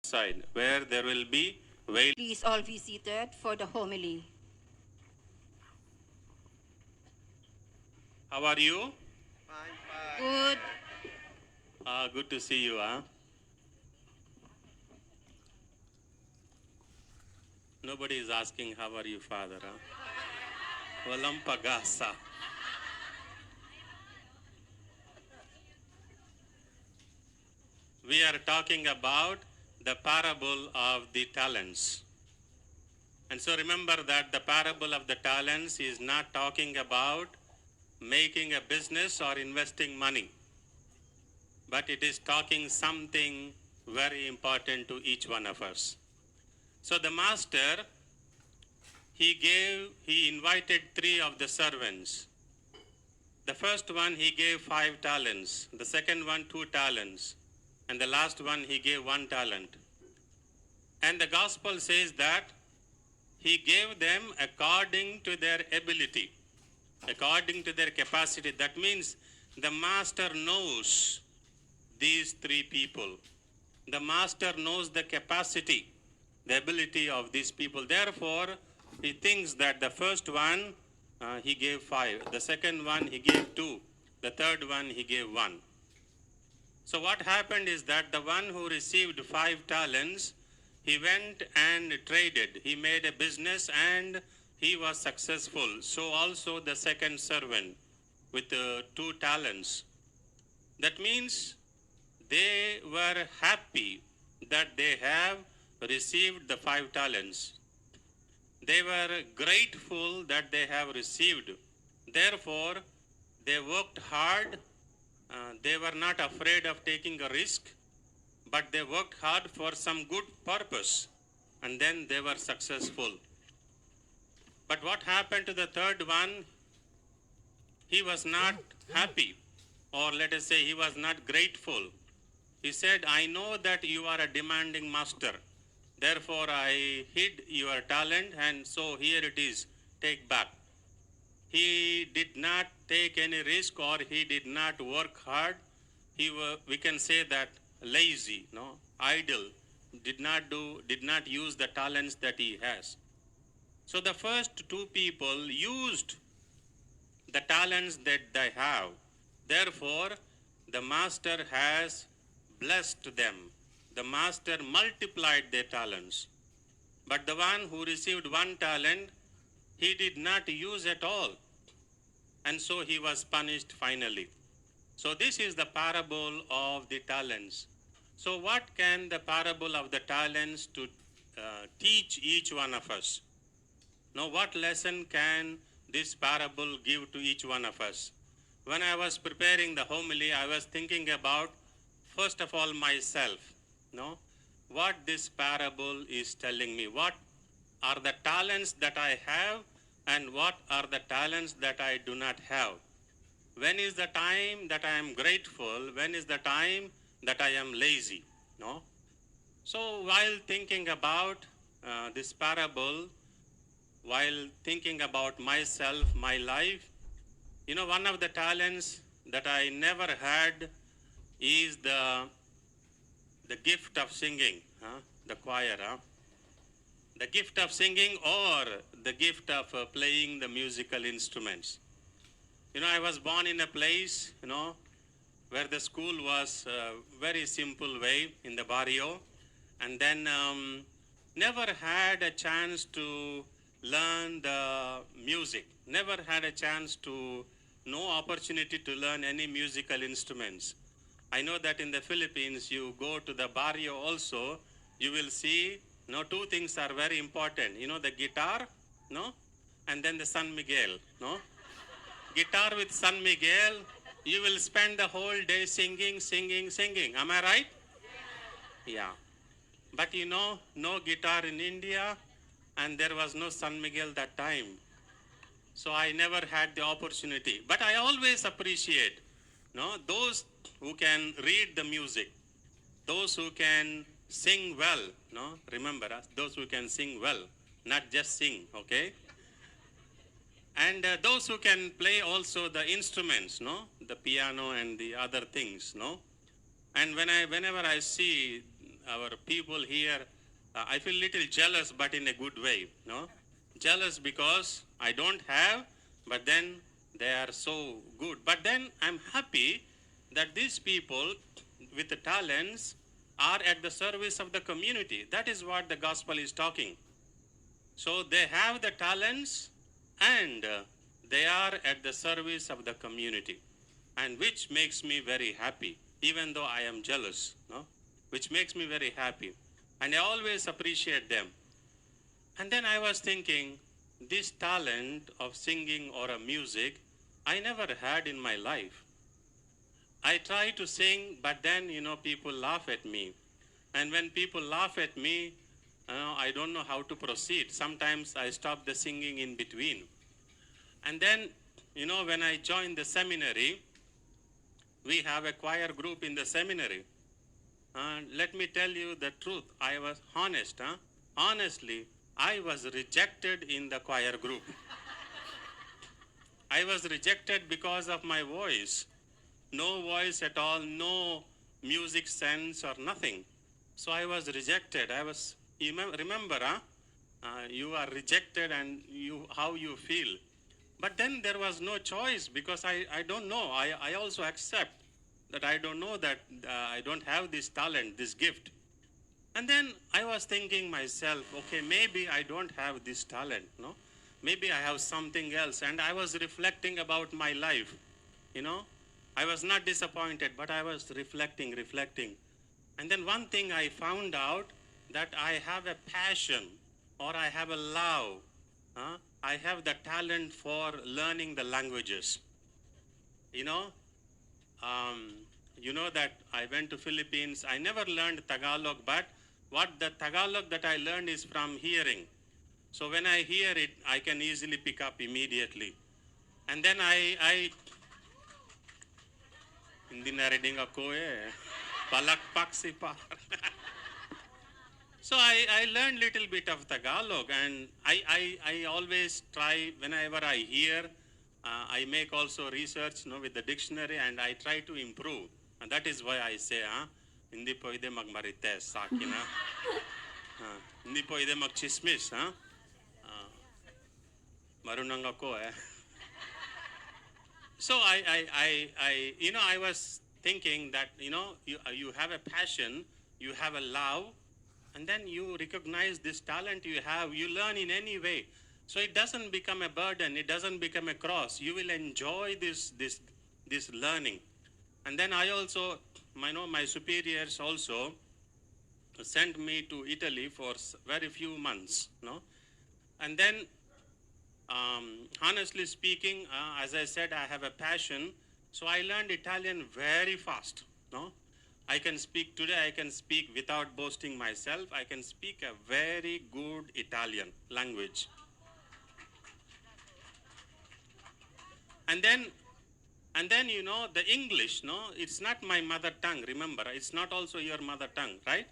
side where there will be veil. Please all be seated for the homily. How are you? Good. Good to see you. Nobody is asking how are you, Father. Valampagasa. We are talking about the parable of the talents. And so remember that the parable of the talents is not talking about making a business or investing money, but it is talking something very important to each one of us. So the master, he invited 3 of the servants. The first one he gave 5 talents, the second one 2 talents, and the last one he gave 1 talent. And the gospel says that he gave them according to their ability, according to their capacity. That means the master knows these 3 people. The master knows the capacity, the ability of these people. Therefore, he thinks that the first one he gave 5, the second one he gave 2, the third one he gave 1. So what happened is that the one who received 5 talents, he went and traded. He made a business and he was successful. So also the second servant with 2 talents. That means they were happy that they have received the 5 talents. They were grateful that they have received. Therefore, they worked hard. They were not afraid of taking a risk, but they worked hard for some good purpose, and then they were successful. But what happened to the third one? He was not happy, or let us say he was not grateful. He said, I know that you are a demanding master. Therefore, I hid your talent, and so here it is, take back. He did not take any risk, or he did not work hard. We can say that lazy, idle, did not use the talents that he has. So the first 2 people used the talents that they have. Therefore, the master has blessed them. The master multiplied their talents. But the one who received 1 talent, he did not use at all. And so he was punished finally. So this is the parable of the talents. So what can the parable of the talents to teach each one of us? Now what lesson can this parable give to each one of us? When I was preparing the homily, I was thinking about, first of all, myself. What this parable is telling me. What are the talents that I have, and what are the talents that I do not have? When is the time that I am grateful? When is the time that I am lazy? So while thinking about this parable, while thinking about myself, my life, one of the talents that I never had is the gift of singing, the choir. The gift of singing, or the gift of playing the musical instruments. I was born in a place, where the school was very simple way in the barrio, and then never had a chance to learn the music, never had a chance to, no opportunity to learn any musical instruments. I know that in the Philippines, you go to the barrio also, you will see, 2 things are very important. The guitar, and then the San Miguel, Guitar with San Miguel, you will spend the whole day singing. Am I right? Yeah. But no guitar in India, and there was no San Miguel that time. So I never had the opportunity. But I always appreciate, those who can read the music, those who can sing well, remember us, those who can sing well, not just sing, okay? And those who can play also the instruments, the piano and the other things, And whenever I see our people here, I feel little jealous, but in a good way, no? Jealous because I don't have, but then they are so good. But then I'm happy that these people with the talents are at the service of the community. That is what the gospel is talking. So they have the talents and they are at the service of the community, and which makes me very happy, even though I am jealous, no? Which makes me very happy. And I always appreciate them. And then I was thinking, this talent of singing or a music, I never had in my life. I try to sing, but then, people laugh at me. And when people laugh at me, I don't know how to proceed. Sometimes I stop the singing in between. And then, when I joined the seminary, we have a choir group in the seminary. Let me tell you the truth. I was honest. Honestly, I was rejected in the choir group. I was rejected because of my voice. No voice at all, no music sense or nothing. So I was rejected. Remember, you are rejected and how you feel. But then there was no choice because I don't know. I also accept that I don't know that I don't have this talent, this gift. And then I was thinking myself, okay, maybe I don't have this talent, no? Maybe I have something else. And I was reflecting about my life, I was not disappointed, but I was reflecting. And then one thing I found out, that I have a passion or I have a love. I have the talent for learning the languages. You know that I went to Philippines. I never learned Tagalog, but what the Tagalog that I learned is from hearing. So when I hear it, I can easily pick up immediately. And then I hindi narinig ako palakpak si par. So I learned little bit of Tagalog, and I always try, whenever I hear, I make also research with the dictionary, and I try to improve. And that is why I say, hindi pwede magmarites sa akin, hindi pwede magchismis, marunong ako, So I was thinking that, you have a passion, you have a love, and then you recognize this talent you have, you learn in any way. So it doesn't become a burden, it doesn't become a cross. You will enjoy this learning. And then I also, my superiors also sent me to Italy for very few months, And then, honestly speaking, as I said, I have a passion. So I learned Italian very fast, I can speak today, I can speak without boasting myself. I can speak a very good Italian language. And then, the English, it's not my mother tongue, remember, it's not also your mother tongue, right?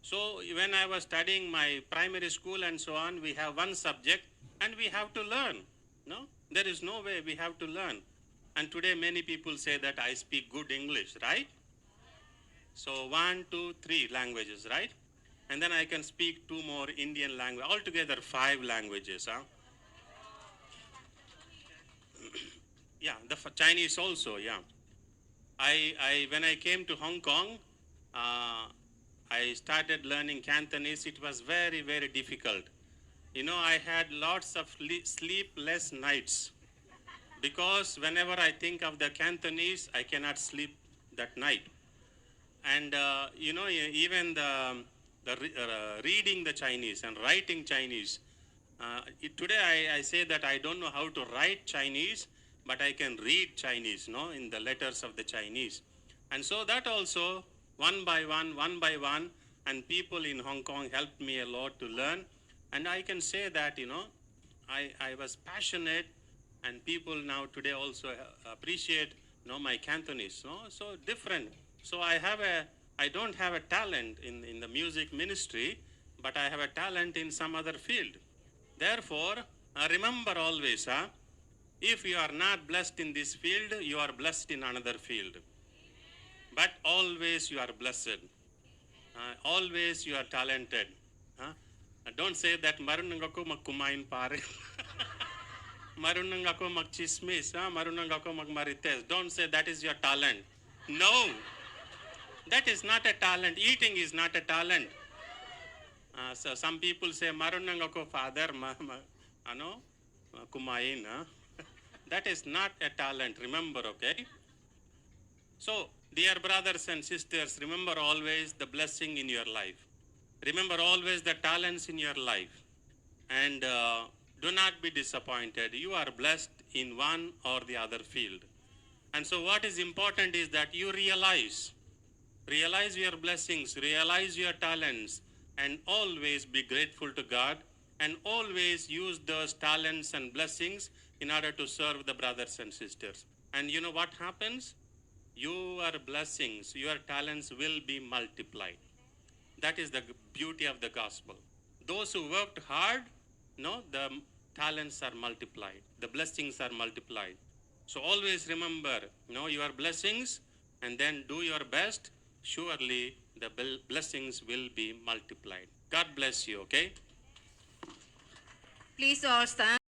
So when I was studying my primary school and so on, we have one subject and we have to learn, There is no way, we have to learn. And today many people say that I speak good English, right? So 1, 2, 3 languages, right? And then I can speak 2 more Indian language, altogether 5 languages, Yeah, the Chinese also, yeah. When I came to Hong Kong, I started learning Cantonese. It was very, very difficult. I had lots of sleepless nights because whenever I think of the Cantonese, I cannot sleep that night. And, even reading the Chinese and writing Chinese. Today I say that I don't know how to write Chinese, but I can read Chinese, in the letters of the Chinese. And so that also, one by one, and people in Hong Kong helped me a lot to learn. And I can say that, I was passionate, and people now today also appreciate, my Cantonese, so different. So I don't have a talent in the music ministry, but I have a talent in some other field. Therefore, remember always, if you are not blessed in this field, you are blessed in another field. But always you are blessed. Always you are talented. Huh? Don't say that marunang ako magkumain pare. Marunang ako magchismis. Marunang ako magmarites. Don't say that is your talent. No. That is not a talent. Eating is not a talent. So some people say, marunang ako father, kumain. That is not a talent. Remember, okay? So, dear brothers and sisters, remember always the blessing in your life. Remember always the talents in your life. And do not be disappointed. You are blessed in one or the other field. And so what is important is that you realize your blessings, realize your talents, and always be grateful to God, and always use those talents and blessings in order to serve the brothers and sisters. And you know what happens? Your blessings, your talents will be multiplied. That is the beauty of the gospel. Those who worked hard, the talents are multiplied, the blessings are multiplied. So always remember, your blessings, and then do your best. Surely the blessings will be multiplied. God bless you, okay? Please all stand.